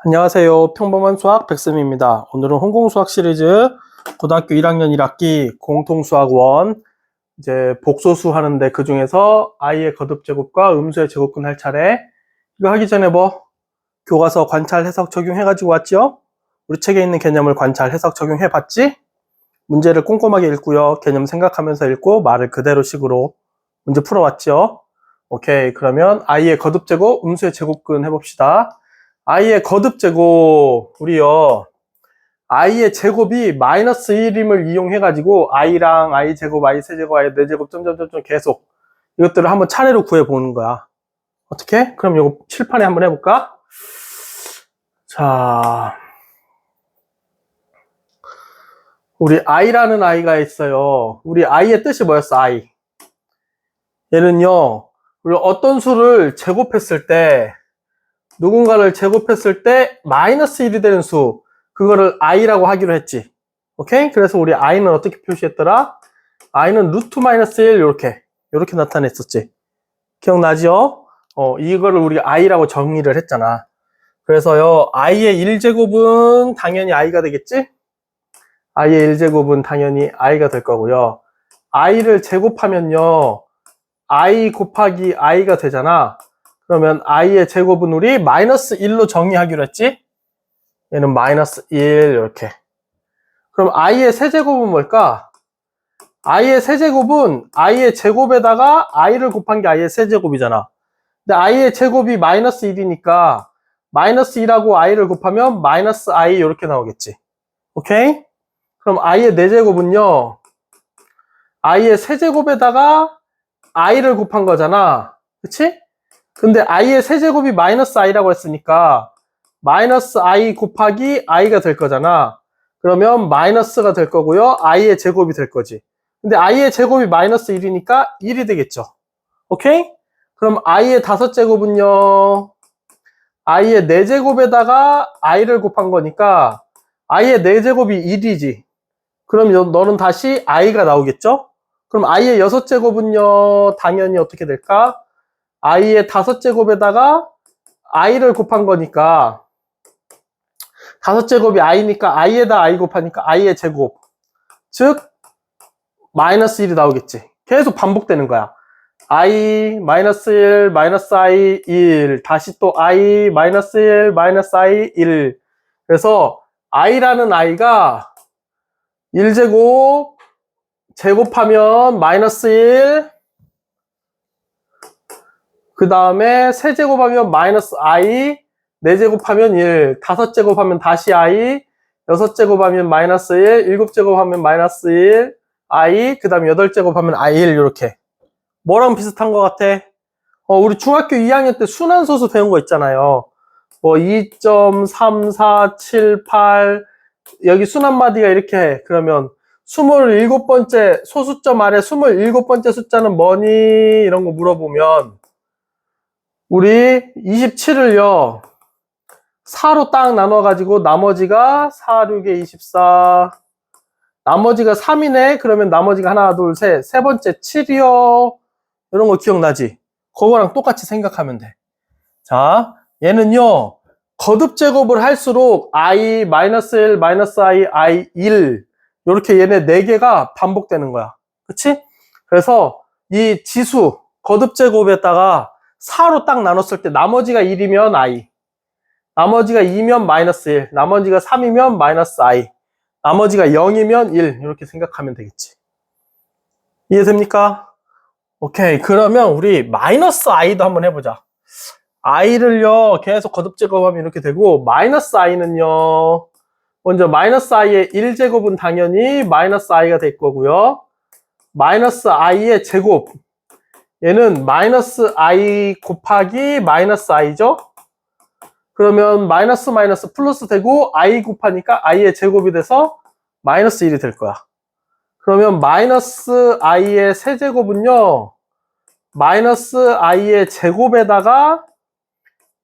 안녕하세요. 평범한 수학 백쌤입니다. 오늘은 홍콩수학 시리즈 고등학교 1학년 1학기 공통수학 1 이제 복소수 하는데 그 중에서 i의 거듭제곱과 음수의 제곱근 할 차례. 이거 하기 전에 교과서 관찰 해석 적용해가지고 왔죠? 우리 책에 있는 개념을 관찰 해석 적용해봤지? 문제를 꼼꼼하게 읽고요. 개념 생각하면서 읽고 말을 그대로 식으로 문제 풀어왔죠? 오케이. 그러면 i의 거듭제곱, 음수의 제곱근 해봅시다. i의 거듭제곱, 우리요, i의 제곱이 마이너스 1임을 이용해가지고 i랑 i 제곱, i 세제곱, i 네제곱, 점점점점 계속 이것들을 한번 차례로 구해보는 거야. 어떻게? 그럼 이거 칠판에 한번 해볼까? 자, 우리 i라는 i가 있어요. 우리 i의 뜻이 뭐였어? i. 얘는요, 우리 어떤 수를 제곱했을 때, 누군가를 제곱했을 때 마이너스 1이 되는 수, 그거를 i라고 하기로 했지. 오케이? 그래서 우리 i는 어떻게 표시했더라? i는 루트 마이너스 1 이렇게 나타냈었지. 기억나죠? 이거를 우리가 i라고 정의를 했잖아. 그래서요, i의 1제곱은 당연히 i가 되겠지? i의 1제곱은 당연히 i가 될 거고요. i를 제곱하면요, i 곱하기 i가 되잖아. 그러면 i의 제곱은 우리 마이너스 1로 정의하기로 했지? 얘는 마이너스 1 이렇게. 그럼 i의 세제곱은 뭘까? i의 세제곱은 i의 제곱에다가 i를 곱한 게 i의 세제곱이잖아. 근데 i의 제곱이 마이너스 1이니까 마이너스 1하고 i를 곱하면 마이너스 i 이렇게 나오겠지. 오케이? 그럼 i의 네제곱은요, i의 세제곱에다가 i를 곱한 거잖아. 그치? 근데 i의 세제곱이 마이너스 i라고 했으니까 마이너스 i 곱하기 i가 될 거잖아. 그러면 마이너스가 될 거고요. i의 제곱이 될 거지. 근데 i의 제곱이 마이너스 1이니까 1이 되겠죠. 오케이? 그럼 i의 5제곱은요. i의 4제곱에다가 i를 곱한 거니까 i의 4제곱이 1이지. 그럼 너는 다시 i가 나오겠죠? 그럼 i의 6제곱은요. 당연히 어떻게 될까? i의 5제곱에다가 i를 곱한 거니까 5제곱이 i니까 i에다 i 곱하니까 i의 제곱, 즉 마이너스 1이 나오겠지. 계속 반복되는 거야. i 마이너스 1 마이너스 i 1 다시 또 i 마이너스 1 마이너스 i 1. 그래서 i라는 i가 1제곱 제곱하면 마이너스 1, 그 다음에 세제곱하면 마이너스 i, 4제곱하면 1, 5제곱하면 다시 i, 6제곱하면 마이너스 1, 7제곱하면 마이너스 1, i, 그 다음에 8제곱하면 i1 이렇게. 뭐랑 비슷한 것 같아? 우리 중학교 2학년 때 순환소수 배운 거 있잖아요. 2.3478 여기 순환마디가 이렇게 해. 그러면 27번째 소수점 아래 27번째 숫자는 뭐니? 이런 거 물어보면 우리 27을요 4로 딱 나눠가지고 나머지가 4, 6에 24, 나머지가 3이네. 그러면 나머지가 하나, 둘, 셋, 세 번째 7이요. 이런 거 기억나지? 그거랑 똑같이 생각하면 돼. 자, 얘는요 거듭 제곱을 할수록 i, 마이너스 1, 마이너스 i, i 1 이렇게 얘네 4개가 반복되는 거야. 그치? 그래서 이 지수 거듭 제곱에다가 4로 딱 나눴을 때 나머지가 1이면 i, 나머지가 2면 마이너스 1, 나머지가 3이면 마이너스 i, 나머지가 0이면 1 이렇게 생각하면 되겠지. 이해됩니까? 오케이. 그러면 우리 마이너스 i도 한번 해보자. i를요 계속 거듭 제곱하면 이렇게 되고, 마이너스 i는요 먼저 마이너스 i의 1제곱은 당연히 마이너스 i가 될 거고요. 마이너스 i의 제곱, 얘는 마이너스 i 곱하기 마이너스 i죠. 그러면 마이너스 마이너스 플러스 되고 i 곱하니까 i의 제곱이 돼서 마이너스 1이 될 거야. 그러면 마이너스 i의 세제곱은요 마이너스 i의 제곱에다가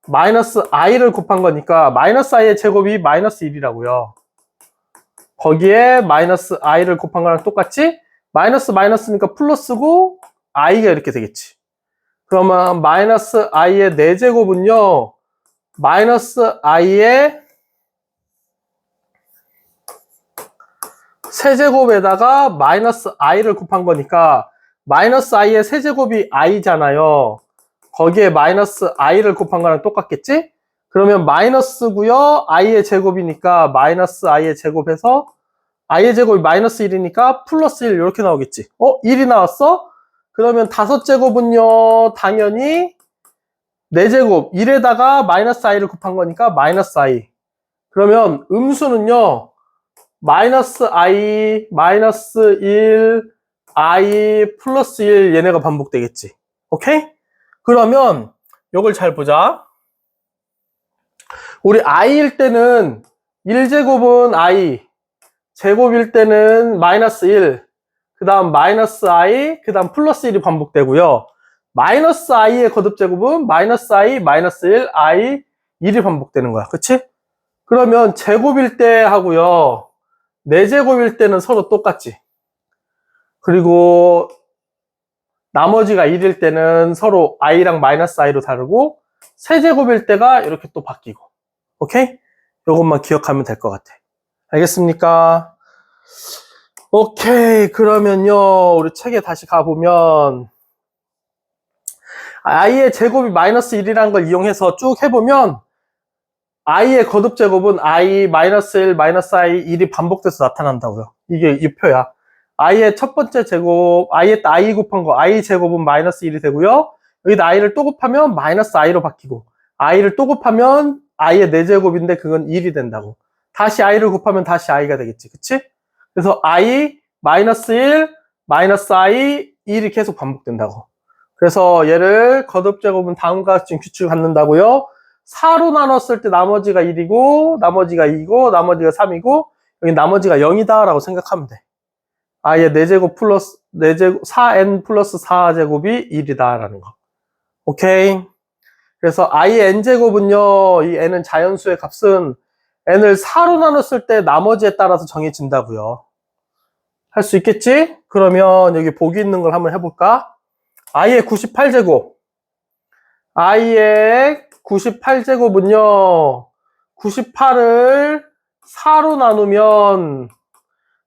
마이너스 i를 곱한 거니까 마이너스 i의 제곱이 마이너스 1이라고요. 거기에 마이너스 i를 곱한 거랑 똑같이 마이너스 마이너스니까 플러스고 i가 이렇게 되겠지. 그러면 마이너스 i의 4제곱은요 마이너스 i의 세제곱에다가 마이너스 i를 곱한 거니까 마이너스 i의 세제곱이 i잖아요. 거기에 마이너스 i를 곱한 거랑 똑같겠지? 그러면 마이너스고요. i의 제곱이니까 마이너스 i의 제곱해서 i의 제곱이 마이너스 1이니까 플러스 1 이렇게 나오겠지. 1이 나왔어? 그러면 5제곱은요. 당연히 4제곱 1에다가 마이너스 i를 곱한 거니까 마이너스 i. 그러면 음수는요. 마이너스 i, 마이너스 1, i, 플러스 1 얘네가 반복되겠지. 오케이? 그러면 이걸 잘 보자. 우리 i일 때는 1제곱은 i, 제곱일 때는 마이너스 1, 그 다음 마이너스 i, 그 다음 플러스 1이 반복되고요. 마이너스 i의 거듭제곱은 마이너스 i, 마이너스 1, i, 1이 반복되는 거야. 그치? 그러면 제곱일 때 하고요. 4제곱일 때는 서로 똑같지. 그리고 나머지가 1일 때는 서로 i랑 마이너스 i로 다르고 세제곱일 때가 이렇게 또 바뀌고. 오케이? 이것만 기억하면 될 것 같아. 알겠습니까? 오케이. 그러면요. 우리 책에 다시 가보면 i의 제곱이 마이너스 1이라는 걸 이용해서 쭉 해보면 i의 거듭제곱은 i, 마이너스 1, 마이너스 i, 1이 반복돼서 나타난다고요. 이게 이 표야. i의 첫 번째 제곱, i에 i 곱한 거, i 제곱은 마이너스 1이 되고요. 여기다 i를 또 곱하면 마이너스 i로 바뀌고, i를 또 곱하면 i의 4제곱인데 그건 1이 된다고. 다시 i를 곱하면 다시 i가 되겠지. 그치? 그래서 i, 마이너스 1, 마이너스 i, 1이 계속 반복된다고. 그래서 얘를 거듭제곱은 다음과 같이 규칙을 갖는다고요. 4로 나눴을 때 나머지가 1이고 나머지가 2고 나머지가 3이고 여기 나머지가 0이다 라고 생각하면 돼. i의 4제곱 플러스 4제곱 4n 플러스 4제곱이 1이다 라는 거. 오케이. 그래서 i의 n제곱은요, 이 n은 자연수의 값은 n을 4로 나눴을 때 나머지에 따라서 정해진다고요. 할 수 있겠지? 그러면 여기 보기 있는 걸 한번 해볼까? i의 98제곱. i의 98제곱은요, 98을 4로 나누면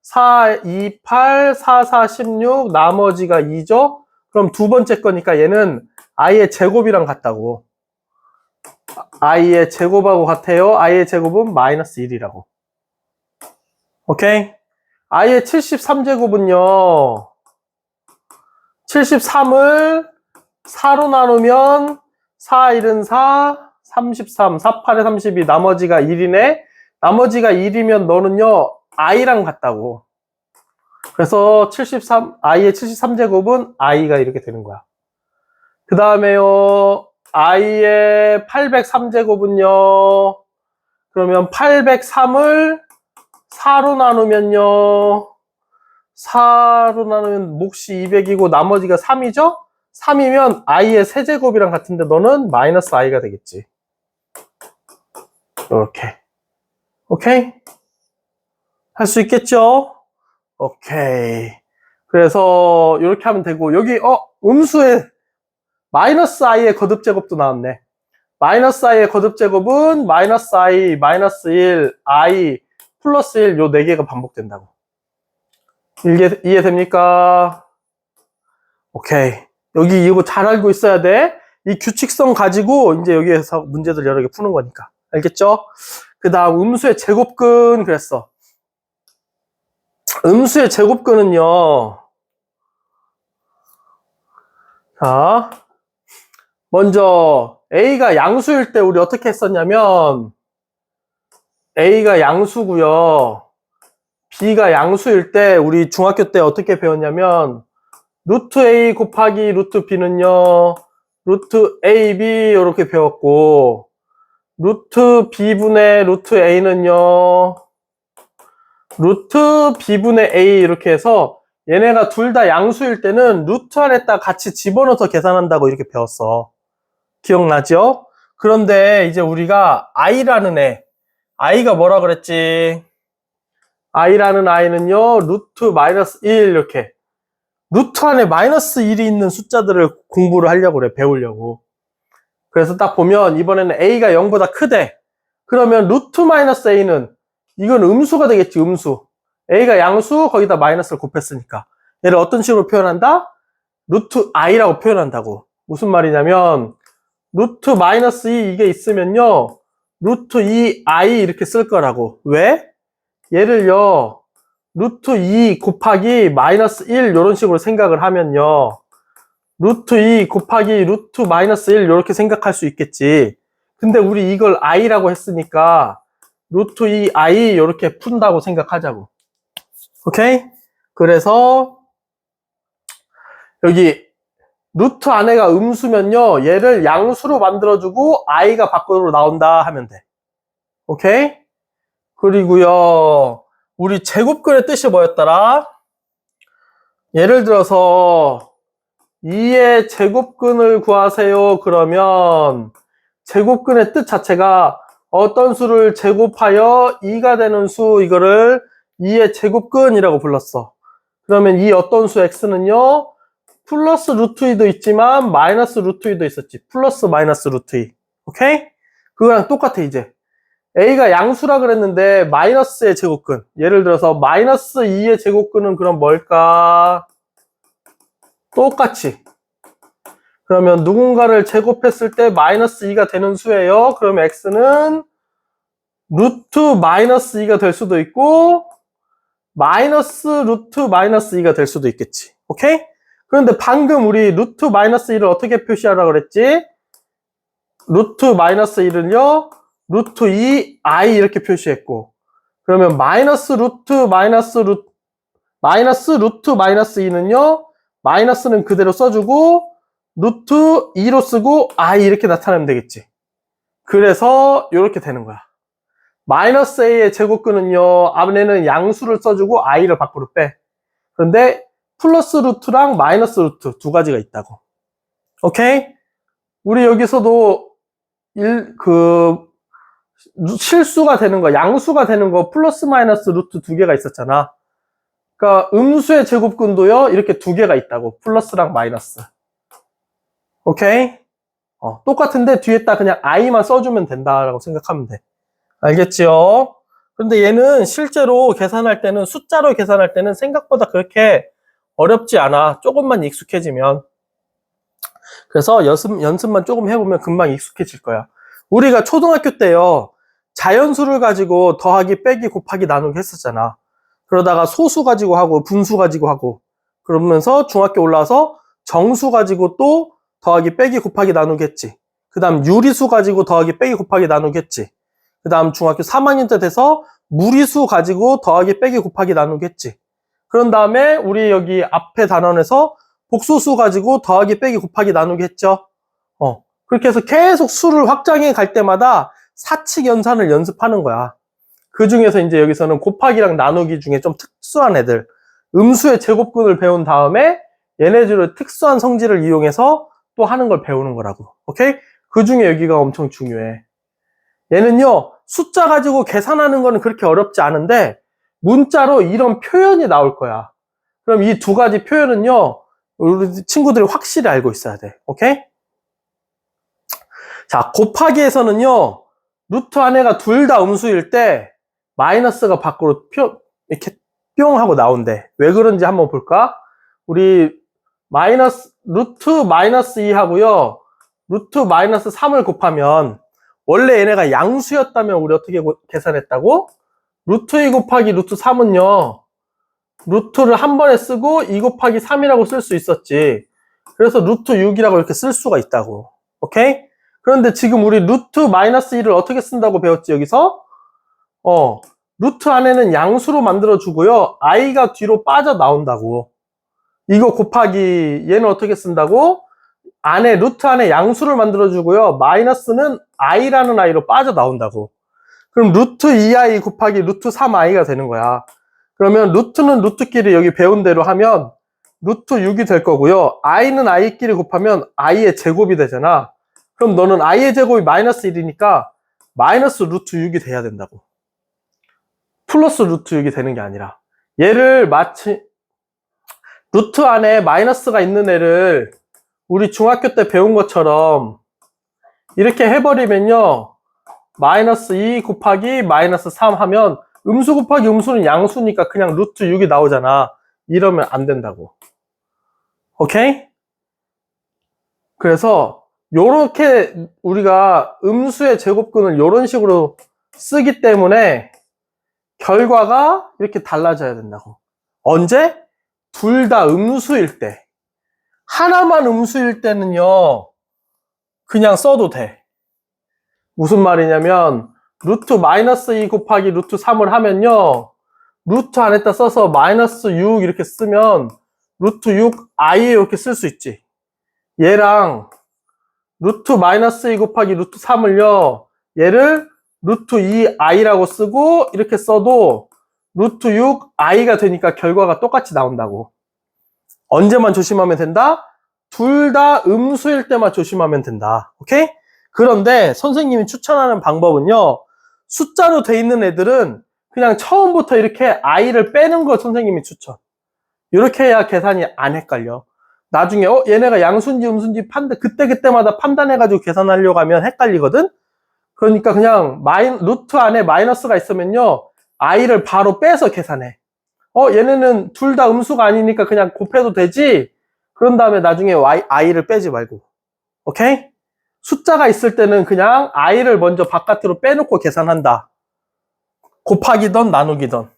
4, 2, 8, 4, 4, 16, 나머지가 2죠? 그럼 두 번째 거니까 얘는 i의 제곱이랑 같다고. i의 제곱하고 같아요. i의 제곱은 마이너스 1이라고. 오케이? i의 73제곱은요, 73을 4로 나누면 4, 1은 4, 33, 4, 8에 32, 나머지가 1이네? 나머지가 1이면 너는요, i랑 같다고. 그래서 i의 73제곱은 i가 이렇게 되는 거야. 그 다음에요, i의 803제곱은요, 그러면 803을 4로 나누면요, 4로 나누면 몫이 200이고 나머지가 3이죠? 3이면 i의 세제곱이랑 같은데 너는 마이너스 i가 되겠지. 이렇게. 오케이? 할 수 있겠죠? 오케이. 그래서 이렇게 하면 되고 여기 음수에 마이너스 i의 거듭제곱도 나왔네. 마이너스 i의 거듭제곱은 마이너스 i, 마이너스 1, i, 플러스 1 요 4개가 반복된다고. 이해됩니까? 오케이. 여기 이거 잘 알고 있어야 돼. 이 규칙성 가지고 이제 여기에서 문제들 여러 개 푸는 거니까. 알겠죠? 그 다음 음수의 제곱근 그랬어. 음수의 제곱근은요. 자, 먼저 A가 양수일 때 우리 어떻게 했었냐면 A가 양수고요. B가 양수일 때 우리 중학교 때 어떻게 배웠냐면 루트 A 곱하기 루트 B는요. 루트 AB 이렇게 배웠고 루트 B분의 루트 A는요. 루트 B분의 A 이렇게 해서 얘네가 둘 다 양수일 때는 루트 안에다 같이 집어넣어서 계산한다고 이렇게 배웠어. 기억나죠? 그런데 이제 우리가 I라는 애, I가 뭐라 그랬지? I라는 I는요, 루트 마이너스 1 이렇게. 루트 안에 마이너스 1이 있는 숫자들을 공부를 하려고 그래, 배우려고. 그래서 딱 보면 이번에는 a가 0보다 크대. 그러면 루트 마이너스 a는 이건 음수가 되겠지, 음수. a가 양수, 거기다 마이너스를 곱했으니까. 얘를 어떤 식으로 표현한다? 루트 i라고 표현한다고. 무슨 말이냐면 루트 마이너스 2 이게 있으면요, 루트 2i 이렇게 쓸 거라고. 왜? 얘를요, 루트 2 곱하기 마이너스 1 이런 식으로 생각을 하면요, 루트 2 곱하기 루트 마이너스 1 이렇게 생각할 수 있겠지. 근데 우리 이걸 i라고 했으니까 루트 2i 이렇게 푼다고 생각하자고. 오케이? 그래서 여기 루트 안에가 음수면요, 얘를 양수로 만들어주고 i가 밖으로 나온다 하면 돼. 오케이? 그리고요, 우리 제곱근의 뜻이 뭐였더라? 예를 들어서 2의 제곱근을 구하세요. 그러면 제곱근의 뜻 자체가 어떤 수를 제곱하여 2가 되는 수, 이거를 2의 제곱근이라고 불렀어. 그러면 이 어떤 수 x는요, 플러스 루트 2도 있지만 마이너스 루트 2도 있었지. 플러스 마이너스 루트 2. 오케이? 그거랑 똑같아 이제. a가 양수라 그랬는데 마이너스의 제곱근. 예를 들어서 마이너스 2의 제곱근은 그럼 뭘까? 똑같이. 그러면 누군가를 제곱했을 때 마이너스 2가 되는 수예요. 그러면 x는 루트 마이너스 2가 될 수도 있고 마이너스 루트 마이너스 2가 될 수도 있겠지. 오케이? 그런데 방금 우리 루트 마이너스 2를 어떻게 표시하라고 그랬지? 루트 마이너스 1은요, 루트 2i 이렇게 표시했고, 그러면 마이너스 루트 마이너스 루트 마이너스 2는요, 마이너스는 그대로 써주고 루트 2로 쓰고 i 이렇게 나타내면 되겠지. 그래서 이렇게 되는 거야. 마이너스 a의 제곱근은요, 앞에는 양수를 써주고 i를 밖으로 빼. 그런데 플러스 루트랑 마이너스 루트 두 가지가 있다고. 오케이? 우리 여기서도 실수가 되는 거, 양수가 되는 거 플러스 마이너스 루트 두 개가 있었잖아. 그러니까 음수의 제곱근도요, 이렇게 두 개가 있다고. 플러스랑 마이너스. 오케이? 똑같은데 뒤에다 그냥 i만 써주면 된다라고 생각하면 돼. 알겠지요? 그런데 얘는 실제로 계산할 때는, 숫자로 계산할 때는 생각보다 그렇게 어렵지 않아. 조금만 익숙해지면. 그래서 연습만 조금 해보면 금방 익숙해질 거야. 우리가 초등학교 때요, 자연수를 가지고 더하기, 빼기, 곱하기, 나누기 했었잖아. 그러다가 소수 가지고 하고, 분수 가지고 하고, 그러면서 중학교 올라와서 정수 가지고 또 더하기, 빼기, 곱하기, 나누기 했지. 그 다음 유리수 가지고 더하기, 빼기, 곱하기, 나누기 했지. 그 다음 중학교 3학년 때 돼서 무리수 가지고 더하기, 빼기, 곱하기, 나누기 했지. 그런 다음에 우리 여기 앞에 단원에서 복소수 가지고 더하기, 빼기, 곱하기, 나누기 했죠. 그렇게 해서 계속 수를 확장해 갈 때마다 사칙 연산을 연습하는 거야. 그 중에서 이제 여기서는 곱하기랑 나누기 중에 좀 특수한 애들, 음수의 제곱근을 배운 다음에 얘네들의 특수한 성질을 이용해서 또 하는 걸 배우는 거라고. 오케이? 그 중에 여기가 엄청 중요해. 얘는요, 숫자 가지고 계산하는 거는 그렇게 어렵지 않은데 문자로 이런 표현이 나올 거야. 그럼 이 두 가지 표현은요, 우리 친구들이 확실히 알고 있어야 돼. 오케이? 자, 곱하기에서는요, 루트 안에가 둘 다 음수일 때 마이너스가 밖으로 이렇게 뿅 하고 나온대. 왜 그런지 한번 볼까? 우리 루트 마이너스 2 하고요, 루트 마이너스 3을 곱하면, 원래 얘네가 양수였다면 우리 어떻게 계산했다고? 루트 2 곱하기 루트 3은요, 루트를 한 번에 쓰고 2 곱하기 3이라고 쓸 수 있었지. 그래서 루트 6이라고 이렇게 쓸 수가 있다고. 오케이? 그런데 지금 우리 루트 마이너스 2를 어떻게 쓴다고 배웠지, 여기서? 루트 안에는 양수로 만들어주고요, i가 뒤로 빠져나온다고. 이거 곱하기, 얘는 어떻게 쓴다고? 루트 안에 양수를 만들어주고요, 마이너스는 i라는 i로 빠져나온다고. 그럼 루트 2i 곱하기 루트 3i가 되는 거야. 그러면 루트는 루트끼리 여기 배운 대로 하면 루트 6이 될 거고요, i는 i끼리 곱하면 i의 제곱이 되잖아. 그럼 너는 i의 제곱이 마이너스 1이니까 마이너스 루트 6이 돼야 된다고. 플러스 루트 6이 되는 게 아니라. 얘를 마치 루트 안에 마이너스가 있는 애를 우리 중학교 때 배운 것처럼 이렇게 해버리면요. 마이너스 2 곱하기 마이너스 3 하면 음수 곱하기 음수는 양수니까 그냥 루트 6이 나오잖아. 이러면 안 된다고. 오케이? 그래서 요렇게 우리가 음수의 제곱근을 요런 식으로 쓰기 때문에 결과가 이렇게 달라져야 된다고. 언제? 둘 다 음수일 때. 하나만 음수일 때는요, 그냥 써도 돼. 무슨 말이냐면, 루트 마이너스 2 곱하기 루트 3을 하면요, 루트 안에다 써서 마이너스 6 이렇게 쓰면, 루트 6i 이렇게 쓸 수 있지. 얘랑, 루트 마이너스 2 곱하기 루트 3을요, 얘를 루트 2i라고 쓰고, 이렇게 써도, 루트 6i가 되니까 결과가 똑같이 나온다고. 언제만 조심하면 된다? 둘 다 음수일 때만 조심하면 된다. 오케이? 그런데 선생님이 추천하는 방법은요. 숫자로 돼 있는 애들은 그냥 처음부터 이렇게 i를 빼는 걸 선생님이 추천. 이렇게 해야 계산이 안 헷갈려. 나중에 얘네가 양수인지 음수인지 그때그때마다 판단해가지고 계산하려고 하면 헷갈리거든? 그러니까 그냥 루트 안에 마이너스가 있으면요. i를 바로 빼서 계산해. 얘네는 둘 다 음수가 아니니까 그냥 곱해도 되지? 그런 다음에 나중에 i를 빼지 말고. 오케이? 숫자가 있을 때는 그냥 i를 먼저 바깥으로 빼놓고 계산한다. 곱하기든 나누기든.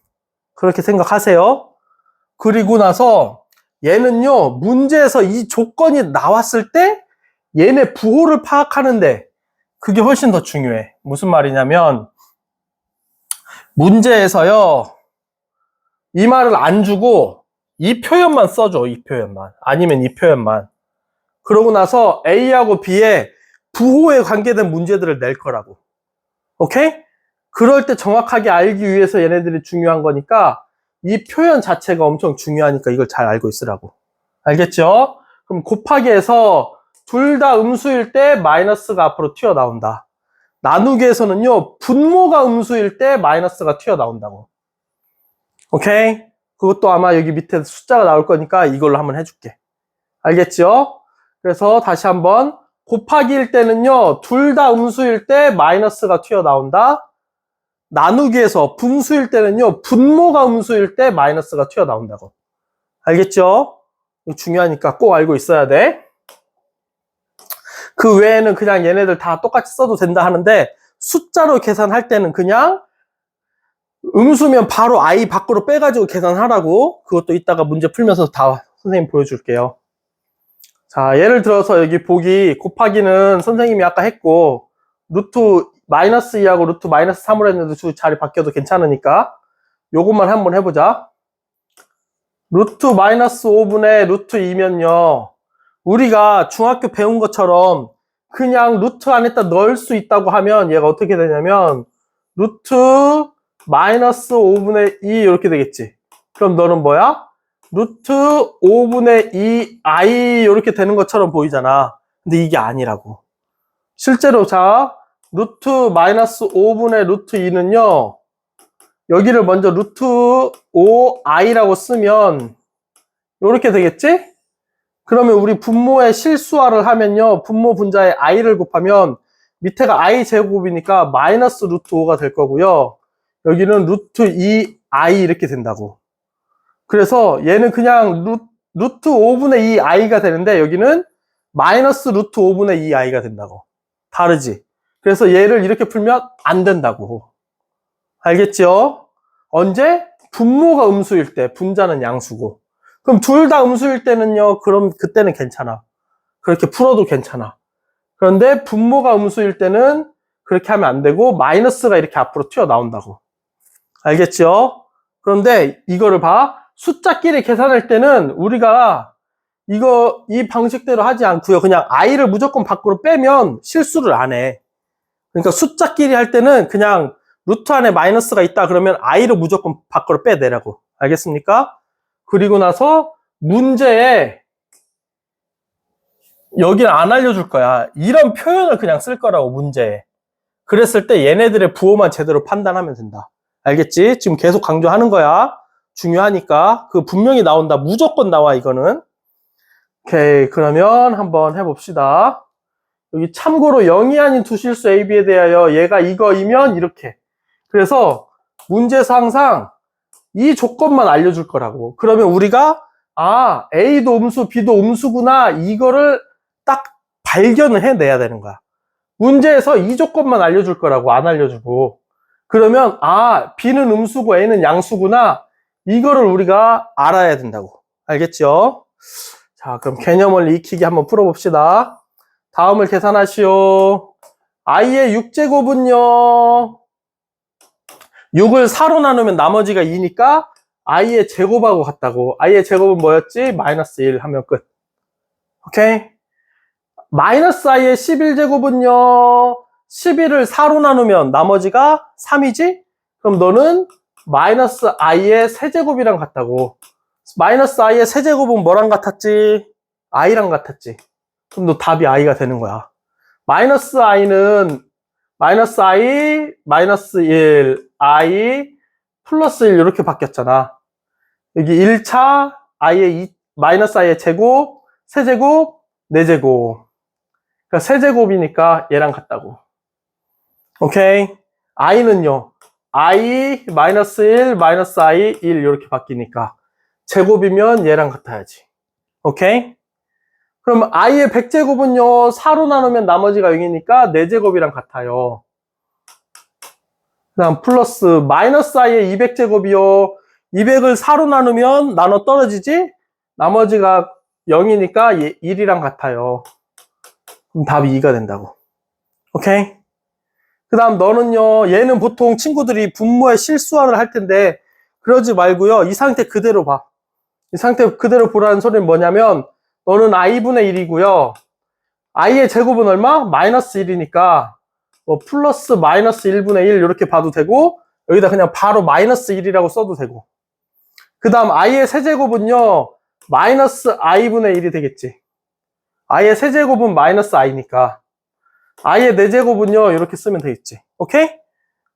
그렇게 생각하세요. 그리고 나서 얘는요, 문제에서 이 조건이 나왔을 때 얘네 부호를 파악하는데 그게 훨씬 더 중요해. 무슨 말이냐면 문제에서요, 이 말을 안 주고 이 표현만 써줘. 이 표현만. 아니면 이 표현만. 그러고 나서 A하고 B의 부호에 관계된 문제들을 낼 거라고. 오케이? 그럴 때 정확하게 알기 위해서 얘네들이 중요한 거니까 이 표현 자체가 엄청 중요하니까 이걸 잘 알고 있으라고. 알겠죠? 그럼 곱하기에서 둘 다 음수일 때 마이너스가 앞으로 튀어나온다. 나누기에서는요, 분모가 음수일 때 마이너스가 튀어나온다고. 오케이? 그것도 아마 여기 밑에 숫자가 나올 거니까 이걸로 한번 해줄게. 알겠죠? 그래서 다시 한번 곱하기일 때는요, 둘 다 음수일 때 마이너스가 튀어나온다. 나누기에서 분수일 때는요, 분모가 음수일 때 마이너스가 튀어나온다고. 알겠죠? 이거 중요하니까 꼭 알고 있어야 돼. 그 외에는 그냥 얘네들 다 똑같이 써도 된다 하는데 숫자로 계산할 때는 그냥 음수면 바로 i 밖으로 빼가지고 계산하라고. 그것도 이따가 문제 풀면서 다 선생님 보여줄게요. 자, 예를 들어서 여기 보기 곱하기는 선생님이 아까 했고 루트 마이너스 2하고 루트 마이너스 3으로 했는데 두 자리 바뀌어도 괜찮으니까 요것만 한번 해보자. 루트 마이너스 5분의 루트 2면요, 우리가 중학교 배운 것처럼 그냥 루트 안에다 넣을 수 있다고 하면 얘가 어떻게 되냐면 루트 마이너스 5분의 2 이렇게 되겠지. 그럼 너는 뭐야? 루트 5분의 2i 이렇게 되는 것처럼 보이잖아. 근데 이게 아니라고. 실제로 자, 루트 마이너스 5분의 루트 2는요, 여기를 먼저 루트 5i라고 쓰면 이렇게 되겠지? 그러면 우리 분모의 실수화를 하면요, 분모 분자에 i를 곱하면 밑에가 i 제곱이니까 마이너스 루트 5가 될 거고요. 여기는 루트 2i 이렇게 된다고. 그래서 얘는 그냥 루트 5분의 2i가 되는데 여기는 마이너스 루트 5분의 2i가 된다고. 다르지? 그래서 얘를 이렇게 풀면 안 된다고. 알겠죠? 언제? 분모가 음수일 때, 분자는 양수고. 그럼 둘 다 음수일 때는요, 그럼 그때는 괜찮아. 그렇게 풀어도 괜찮아. 그런데 분모가 음수일 때는 그렇게 하면 안 되고 마이너스가 이렇게 앞으로 튀어나온다고. 알겠죠? 그런데 이거를 봐. 숫자끼리 계산할 때는 우리가 이 방식대로 하지 않고요. 그냥 i를 무조건 밖으로 빼면 실수를 안 해. 그러니까 숫자끼리 할 때는 그냥 루트 안에 마이너스가 있다 그러면 i를 무조건 밖으로 빼내라고. 알겠습니까? 그리고 나서 문제에 여기는 안 알려줄 거야. 이런 표현을 그냥 쓸 거라고, 문제에. 그랬을 때 얘네들의 부호만 제대로 판단하면 된다. 알겠지? 지금 계속 강조하는 거야. 중요하니까. 그 분명히 나온다. 무조건 나와, 이거는. 오케이. 그러면 한번 해봅시다. 여기 참고로 0이 아닌 두 실수 A, B에 대하여 얘가 이거이면 이렇게. 그래서 문제에서 항상 이 조건만 알려줄 거라고. 그러면 우리가 A도 음수, B도 음수구나 이거를 딱 발견을 해내야 되는 거야. 문제에서 이 조건만 알려줄 거라고, 안 알려주고. 그러면 B는 음수고 A는 양수구나 이거를 우리가 알아야 된다고. 알겠죠? 자, 그럼 개념을 익히기 한번 풀어봅시다. 다음을 계산하시오. I의 6제곱은요 6을 4로 나누면 나머지가 2니까 I의 제곱하고 같다고. I의 제곱은 뭐였지? 마이너스 1 하면 끝. 오케이? 마이너스 I의 11제곱은요 11을 4로 나누면 나머지가 3이지? 그럼 너는 마이너스 I의 세제곱이랑 같다고. 마이너스 I의 세제곱은 뭐랑 같았지? I랑 같았지. 그럼 너 답이 I가 되는 거야. 마이너스 I는 마이너스 I, 마이너스 1, I, 플러스 1 이렇게 바뀌었잖아. 여기 1차 I의 마이너스 I의 제곱, 세제곱, 4제곱. 그러니까 세제곱이니까 얘랑 같다고. 오케이? I는요. I, 마이너스 1, 마이너스 I, 1 이렇게 바뀌니까 제곱이면 얘랑 같아야지. 오케이? 그럼 I의 100제곱은요 4로 나누면 나머지가 0이니까 4제곱이랑 같아요. 그 다음 플러스 마이너스 I의 200제곱이요 200을 4로 나누면 나눠 떨어지지? 나머지가 0이니까 1이랑 같아요. 그럼 답이 2가 된다고. 오케이? 그 다음 너는요 얘는 보통 친구들이 분모의 실수화를 할 텐데 그러지 말고요 이 상태 그대로 봐. 이 상태 그대로 보라는 소리는 뭐냐면 너는 I분의 1이고요 I의 제곱은 얼마? 마이너스 1이니까 뭐 플러스 마이너스 1분의 1 이렇게 봐도 되고 여기다 그냥 바로 마이너스 1이라고 써도 되고 그 다음 I의 세제곱은요 마이너스 I분의 1이 되겠지. I의 세제곱은 마이너스 I니까 I의 4제곱은요 이렇게 쓰면 되겠지. 오케이?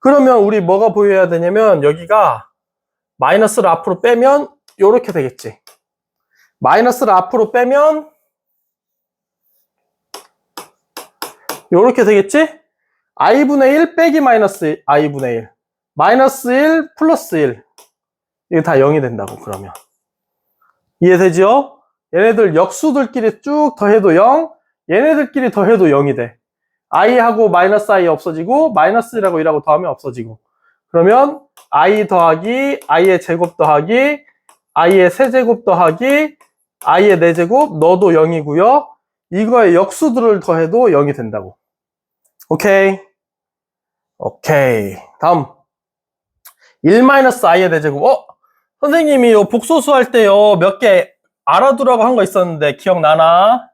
그러면 우리 뭐가 보여야 되냐면 여기가 마이너스를 앞으로 빼면 이렇게 되겠지. 마이너스를 앞으로 빼면 이렇게 되겠지? I분의 1 빼기 마이너스 I분의 1 마이너스 1 플러스 1 이게 다 0이 된다고. 그러면 이해되죠? 얘네들 역수들끼리 쭉 더해도 0 얘네들끼리 더해도 0이 돼. I하고 마이너스 I 없어지고 마이너스 1하고 1하고 더하면 없어지고 그러면 I 더하기 I의 제곱 더하기 I의 세제곱 더하기 I의 4제곱 너도 0이고요 이거의 역수들을 더해도 0이 된다고. 오케이? 오케이. 다음 1-I의 4제곱. 선생님이 요 복소수 할 때요 몇 개 알아두라고 한 거 있었는데 기억나나?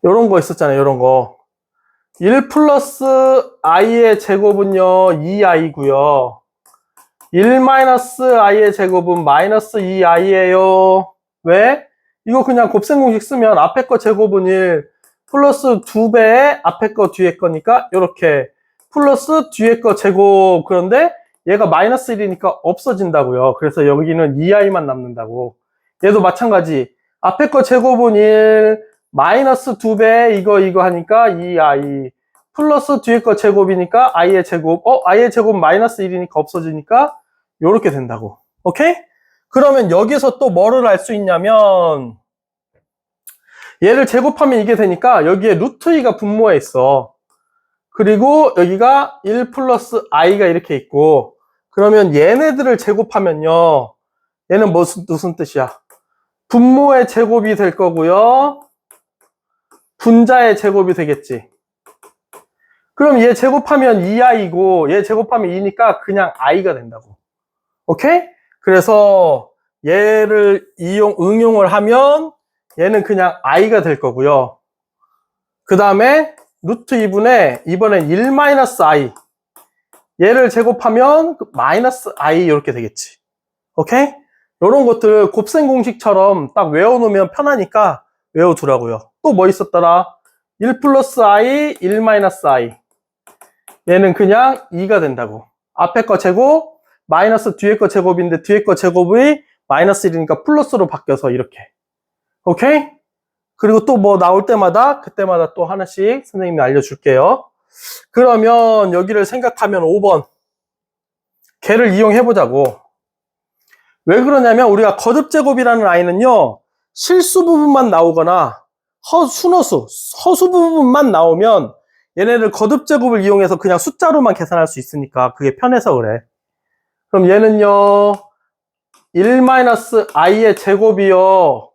요런 거 있었잖아요. 요런 거 1 플러스 I의 제곱은요 2I고요 1-I의 제곱은 마이너스 2I예요. 왜? 이거 그냥 곱셈 공식 쓰면 앞에 거 제곱은 1 플러스 2배의 앞에 거 뒤에 거니까 이렇게 플러스 뒤에 거 제곱. 그런데 얘가 마이너스 1이니까 없어진다고요. 그래서 여기는 2i만 남는다고. 얘도 마찬가지. 앞에 거 제곱은 1 마이너스 2배 이거 하니까 2i 플러스 뒤에 거 제곱이니까 i의 제곱. i의 제곱 마이너스 1이니까 없어지니까 요렇게 된다고. 오케이? 그러면 여기서 또 뭐를 알 수 있냐면 얘를 제곱하면 이게 되니까 여기에 루트 2가 분모에 있어. 그리고 여기가 1 플러스 i가 이렇게 있고 그러면 얘네들을 제곱하면요 얘는 무슨 뜻이야? 분모의 제곱이 될 거고요 분자의 제곱이 되겠지. 그럼 얘 제곱하면 2i고 얘 제곱하면 2니까 그냥 i가 된다고. 오케이? 그래서 얘를 응용을 하면 얘는 그냥 i가 될 거고요. 그 다음에 루트 2분의 이번엔 1-i 얘를 제곱하면 마이너스 i 이렇게 되겠지. 오케이? 이런 것들 곱셈 공식처럼 딱 외워놓으면 편하니까 외워두라고요. 또 뭐 있었더라? 1 플러스 i, 1-i 얘는 그냥 2가 된다고. 앞에 거 제곱 마이너스 뒤에 거 제곱인데 뒤에 거 제곱이 마이너스 1이니까 플러스로 바뀌어서 이렇게. 오케이? 그리고 또 뭐 나올 때마다 그때마다 또 하나씩 선생님이 알려줄게요. 그러면 여기를 생각하면 5번 걔를 이용해 보자고. 왜 그러냐면 우리가 거듭제곱이라는 아이는요 실수 부분만 나오거나 순허수, 허수 부분만 나오면 얘네를 거듭제곱을 이용해서 그냥 숫자로만 계산할 수 있으니까 그게 편해서 그래. 그럼 얘는요 1-i의 제곱이요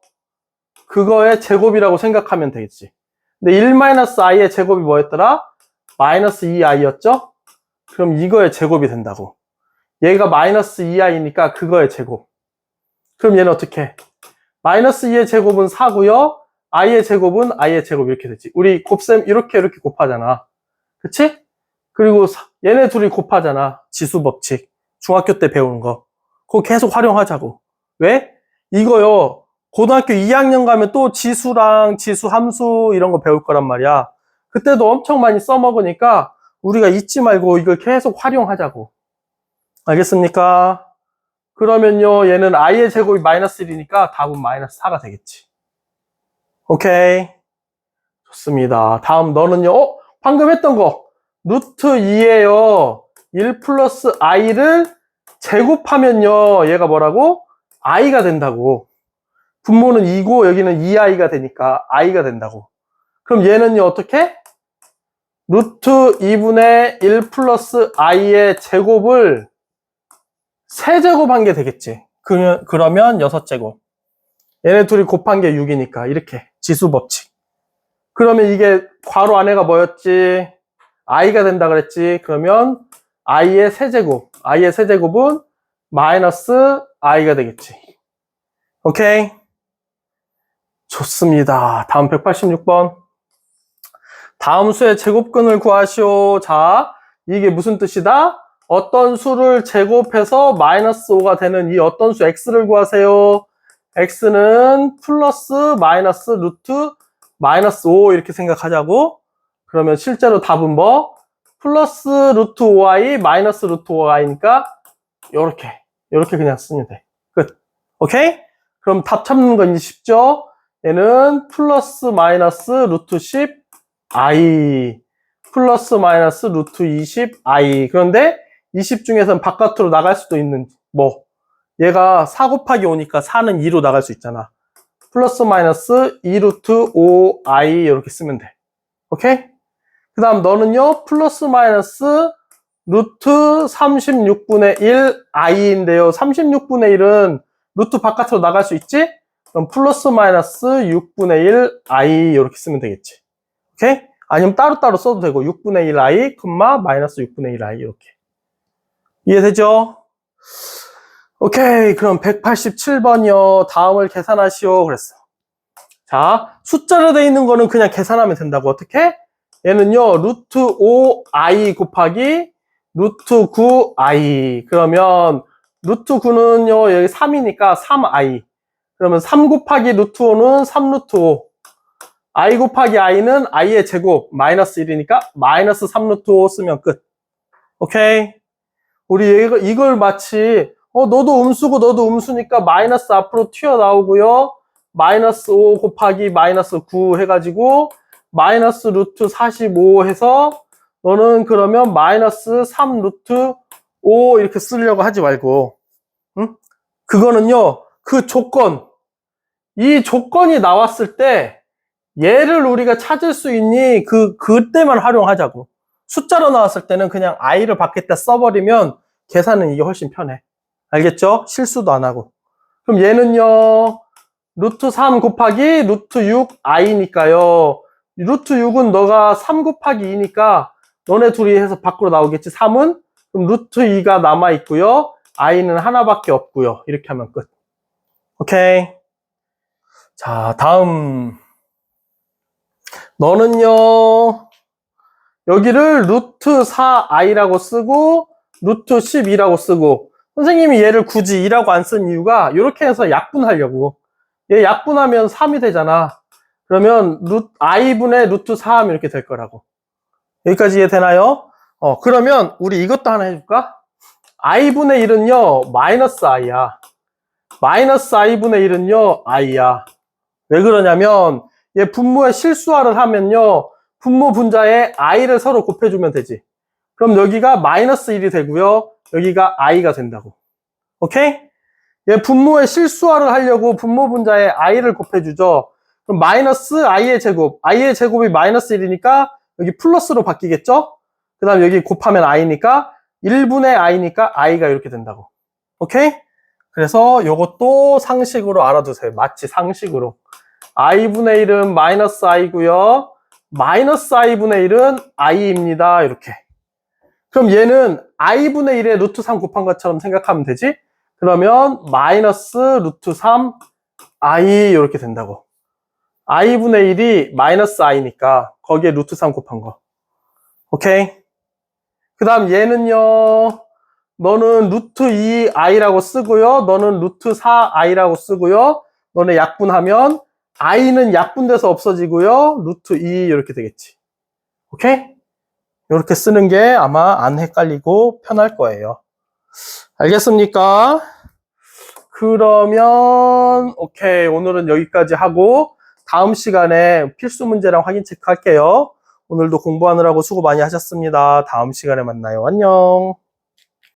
그거의 제곱이라고 생각하면 되겠지. 근데 1-i의 제곱이 뭐였더라? -2i였죠? 그럼 이거의 제곱이 된다고. 얘가 -2i니까 그거의 제곱. 그럼 얘는 어떻게 해? -2의 제곱은 4고요. i의 제곱은 i의 제곱 이렇게 되지. 우리 곱셈 이렇게 곱하잖아. 그치? 그리고 얘네 둘이 곱하잖아. 지수 법칙. 중학교 때 배우는 거. 그거 계속 활용하자고. 왜? 이거요. 고등학교 2학년 가면 또 지수랑 지수 함수 이런 거 배울 거란 말이야. 그때도 엄청 많이 써먹으니까 우리가 잊지 말고 이걸 계속 활용하자고. 알겠습니까? 그러면요 얘는 i의 제곱이 -1이니까 답은 -4가 되겠지. 오케이, 좋습니다. 다음 너는요 방금 했던 거 루트 2에요 1 플러스 i를 제곱하면요 얘가 뭐라고? i가 된다고. 분모는 2고 여기는 2i가 되니까 i가 된다고. 그럼 얘는요 어떻게? 루트 2분의 1 플러스 i의 제곱을 세제곱한 게 되겠지. 그러면 6제곱. 얘네 둘이 곱한 게 6이니까 이렇게 지수 법칙. 그러면 이게 괄호 안에가 뭐였지? i가 된다 그랬지. 그러면 i의 세제곱. i의 세제곱은 마이너스 i가 되겠지. 오케이? 좋습니다. 다음 186번. 다음 수의 제곱근을 구하시오. 자, 이게 무슨 뜻이다? 어떤 수를 제곱해서 -5가 되는 이 어떤 수 x를 구하세요. x는 플러스 마이너스 루트 -5 이렇게 생각하자고. 그러면 실제로 답은 뭐? 플러스 루트 5i 마이너스 루트 5i니까 요렇게 그냥 쓰면 돼. 끝. 오케이? 그럼 답 찾는 건 이제 쉽죠? 얘는 플러스 마이너스 루트 10i 플러스 마이너스 루트 20i. 그런데 20 중에서는 바깥으로 나갈 수도 있는 뭐 얘가 4 곱하기 5니까 4는 2로 나갈 수 있잖아. 플러스 마이너스 2 루트 5i 이렇게 쓰면 돼. 오케이? 그 다음 너는요 플러스 마이너스 루트 36분의 1i인데요 36분의 1은 루트 바깥으로 나갈 수 있지? 그럼 플러스 마이너스 6분의 1i 이렇게 쓰면 되겠지. 오케이? 아니면 따로따로 써도 되고 6분의 1i, 마이너스 6분의 1i 이렇게. 이해되죠? 오케이, 그럼 187번이요. 다음을 계산하시오 그랬어. 자, 숫자로 되어 있는 거는 그냥 계산하면 된다고. 어떻게? 얘는요 루트 5i 곱하기 루트 9i. 그러면 루트 9는요 여기 3이니까 3i. 그러면 3 곱하기 루트 5는 3 루트 5. i 곱하기 i는 i의 제곱 마이너스 1이니까 마이너스 3 루트 5 쓰면 끝. 오케이? 우리 이걸 마치 너도 음수고 너도 음수니까 마이너스 앞으로 튀어나오고요. 마이너스 5 곱하기 마이너스 9 해가지고 마이너스 루트 45 해서 너는 그러면 마이너스 3 루트 5 이렇게 쓰려고 하지 말고, 응? 그거는요 그 이 조건이 나왔을 때 얘를 우리가 찾을 수 있니 그때만 활용하자고. 숫자로 나왔을 때는 그냥 i를 밖에다 써버리면 계산은 이게 훨씬 편해. 알겠죠? 실수도 안 하고. 그럼 얘는요 루트 3 곱하기 루트 6i니까요 루트 6은 너가 3 곱하기 2니까 너네 둘이 해서 밖으로 나오겠지. 3은 그럼 루트 2가 남아있고요 i는 하나밖에 없고요. 이렇게 하면 끝. 오케이. 자, 다음 너는요 여기를 루트 4i라고 쓰고 루트 12라고 쓰고, 선생님이 얘를 굳이 2라고 안 쓴 이유가 이렇게 해서 약분하려고. 얘 약분하면 3이 되잖아. 그러면 i분의 루트 4하면 이렇게 될 거라고. 여기까지 이해되나요? 그러면 우리 이것도 하나 해줄까? i분의 1은요 마이너스 i야. 마이너스 i분의 1은요 i야. 왜 그러냐면 얘 분모에 실수화를 하면요. 분모 분자에 i를 서로 곱해주면 되지. 그럼 여기가 마이너스 1이 되고요. 여기가 i가 된다고. 오케이? 얘 분모에 실수화를 하려고 분모 분자에 i를 곱해주죠. 그럼 마이너스 i의 제곱. i의 제곱이 마이너스 1이니까 여기 플러스로 바뀌겠죠? 그 다음 여기 곱하면 i니까 1분의 i니까 i가 이렇게 된다고. 오케이? 그래서 요것도 상식으로 알아두세요. 마치 상식으로. i분의 1은 마이너스 i고요. 마이너스 i분의 1은 i입니다. 이렇게. 그럼 얘는 i분의 1에 루트 3 곱한 것처럼 생각하면 되지? 그러면 마이너스 루트 3 i 이렇게 된다고. i분의 1이 마이너스 i니까 거기에 루트 3 곱한 거. 오케이? 그 다음 얘는요. 너는 루트 2i라고 쓰고요. 너는 루트 4i라고 쓰고요. 너네 약분하면 i는 약분돼서 없어지고요. 루트 2 이렇게 되겠지. 오케이? 이렇게 쓰는 게 아마 안 헷갈리고 편할 거예요. 알겠습니까? 그러면 오케이. 오늘은 여기까지 하고 다음 시간에 필수 문제랑 확인 체크할게요. 오늘도 공부하느라고 수고 많이 하셨습니다. 다음 시간에 만나요. 안녕.